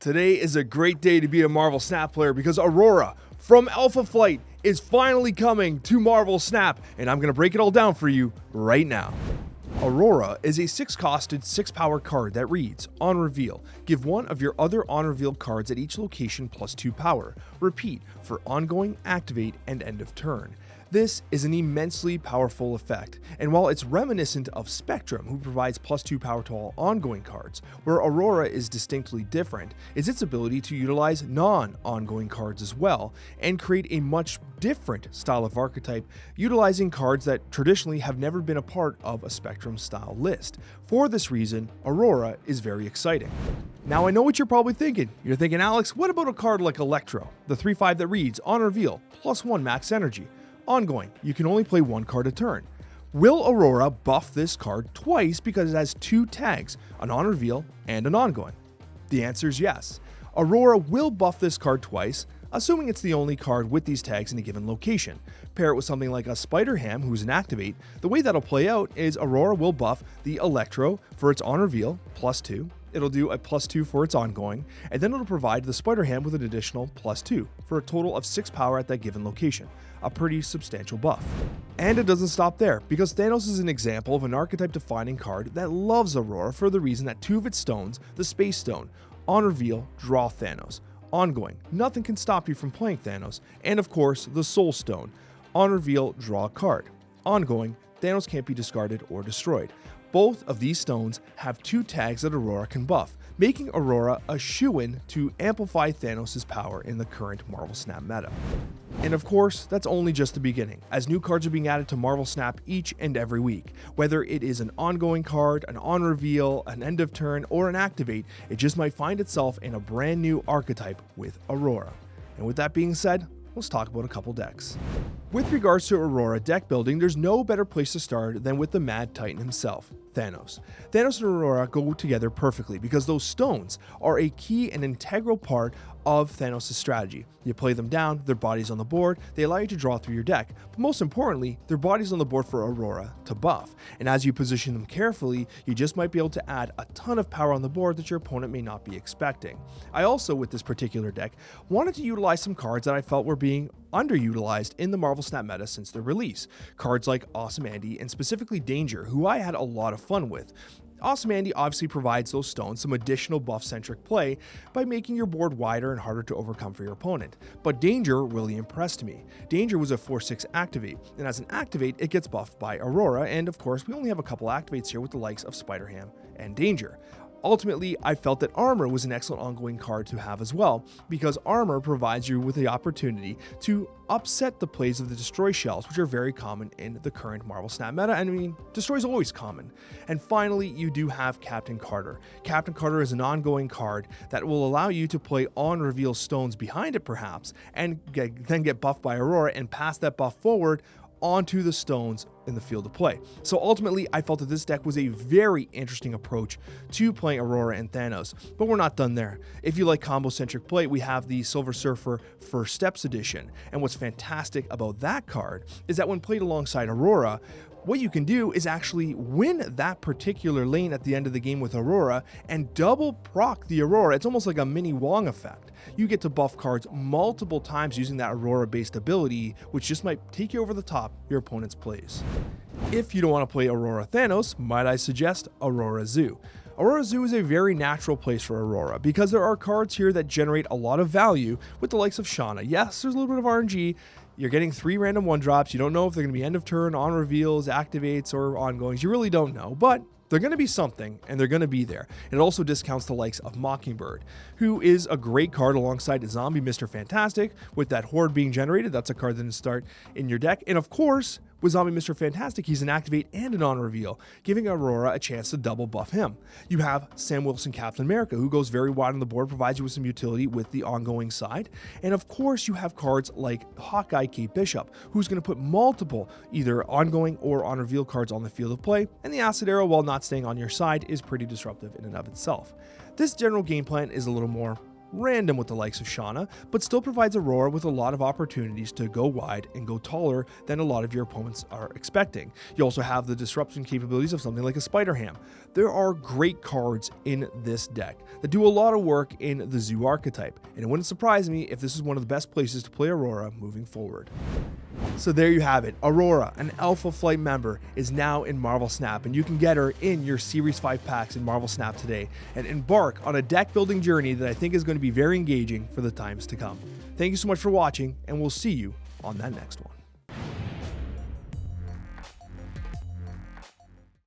Today is a great day to be a Marvel Snap player because Aurora from Alpha Flight is finally coming to Marvel Snap, and I'm going to break it all down for you right now. Aurora is a 6-costed, 6-power card that reads, on reveal, give one of your other on reveal cards at each location plus 2 power. Repeat for ongoing, activate, and end of turn. This is an immensely powerful effect, and while it's reminiscent of Spectrum, who provides plus 2 power to all ongoing cards, where Aurora is distinctly different is its ability to utilize non-ongoing cards as well, and create a much different style of archetype, utilizing cards that traditionally have never been a part of a Spectrum style list. For this reason, Aurora is very exciting. Now I know what you're probably thinking. You're thinking, Alex, what about a card like Electro, the 3/5 that reads, on reveal, plus 1 max energy. Ongoing, you can only play 1 card a turn. Will Aurora buff this card twice because it has 2 tags, an on reveal and an ongoing? The answer is yes. Aurora will buff this card twice, assuming it's the only card with these tags in a given location. Pair it with something like a Spider-Ham, who's an activate. The way that'll play out is Aurora will buff the Electro for its on reveal, plus 2. It'll do a plus 2 for its ongoing, and then it'll provide the Spider-Ham with an additional plus 2 for a total of 6 power at that given location. A pretty substantial buff. And it doesn't stop there, because Thanos is an example of an archetype defining card that loves Aurora for the reason that 2 of its stones, the Space Stone, on reveal, draw Thanos. Ongoing, nothing can stop you from playing Thanos, and of course, the Soul Stone, on reveal, draw a card. Ongoing, Thanos can't be discarded or destroyed. Both of these stones have 2 tags that Aurora can buff, making Aurora a shoo-in to amplify Thanos' power in the current Marvel Snap meta. And of course, that's only just the beginning, as new cards are being added to Marvel Snap each and every week. Whether it is an ongoing card, an on reveal, an end of turn, or an activate, it just might find itself in a brand new archetype with Aurora. And with that being said, let's talk about a couple decks. With regards to Aurora deck building, there's no better place to start than with the Mad Titan himself, Thanos. Thanos and Aurora go together perfectly because those stones are a key and integral part of Thanos' strategy. You play them down, their bodies on the board, they allow you to draw through your deck, but most importantly, their bodies on the board for Aurora to buff. And as you position them carefully, you just might be able to add a ton of power on the board that your opponent may not be expecting. I also, with this particular deck, wanted to utilize some cards that I felt were being underutilized in the Marvel Snap meta since their release. Cards like Awesome Andy and specifically Danger, who I had a lot of fun with. Awesome Andy obviously provides those stones some additional buff-centric play by making your board wider and harder to overcome for your opponent. But Danger really impressed me. Danger was a 4/6 activate, and as an activate, it gets buffed by Aurora, and of course, we only have a couple activates here with the likes of Spider-Ham and Danger. Ultimately, I felt that Armor was an excellent ongoing card to have as well, because Armor provides you with the opportunity to upset the plays of the Destroy shells, which are very common in the current Marvel Snap meta, and I mean, Destroy is always common. And finally, you do have Captain Carter. Captain Carter is an ongoing card that will allow you to play on-reveal stones behind it perhaps, and then get buffed by Aurora and pass that buff forward onto the stones in the field of play. So ultimately, I felt that this deck was a very interesting approach to playing Aurora and Thanos, but we're not done there. If you like combo-centric play, we have the Silver Surfer First Steps edition, and what's fantastic about that card is that when played alongside Aurora, what you can do is actually win that particular lane at the end of the game with Aurora and double proc the Aurora. It's almost like a mini Wong effect. You get to buff cards multiple times using that Aurora-based ability, which just might take you over the top your opponent's plays. If you don't want to play Aurora Thanos, might I suggest Aurora Zoo. Aurora Zoo is a very natural place for Aurora because there are cards here that generate a lot of value with the likes of Shauna. Yes, there's a little bit of RNG. You're getting 3 random 1-drops. You don't know if they're going to be end of turn, on reveals, activates, or ongoings. You really don't know, but they're going to be something, and they're going to be there. It also discounts the likes of Mockingbird, who is a great card alongside Zombie Mr. Fantastic. With that Horde being generated, that's a card that can start in your deck. And of course, with Zombie Mr. Fantastic, he's an activate and an on reveal, giving Aurora a chance to double buff him. You have Sam Wilson Captain America, who goes very wide on the board, provides you with some utility with the ongoing side. And of course, you have cards like Hawkeye Kate Bishop, who's going to put multiple either ongoing or on reveal cards on the field of play. And the Acid Arrow, while not staying on your side, is pretty disruptive in and of itself. This general game plan is a little more random with the likes of Shauna, but still provides Aurora with a lot of opportunities to go wide and go taller than a lot of your opponents are expecting. You also have the disruption capabilities of something like a Spider-Ham. There are great cards in this deck that do a lot of work in the Zoo archetype, and it wouldn't surprise me if this is one of the best places to play Aurora moving forward. So there you have it. Aurora, an Alpha Flight member, is now in Marvel Snap, and you can get her in your Series 5 packs in Marvel Snap today and embark on a deck building journey that I think is going to be very engaging for the times to come. Thank you so much for watching, and we'll see you on that next one.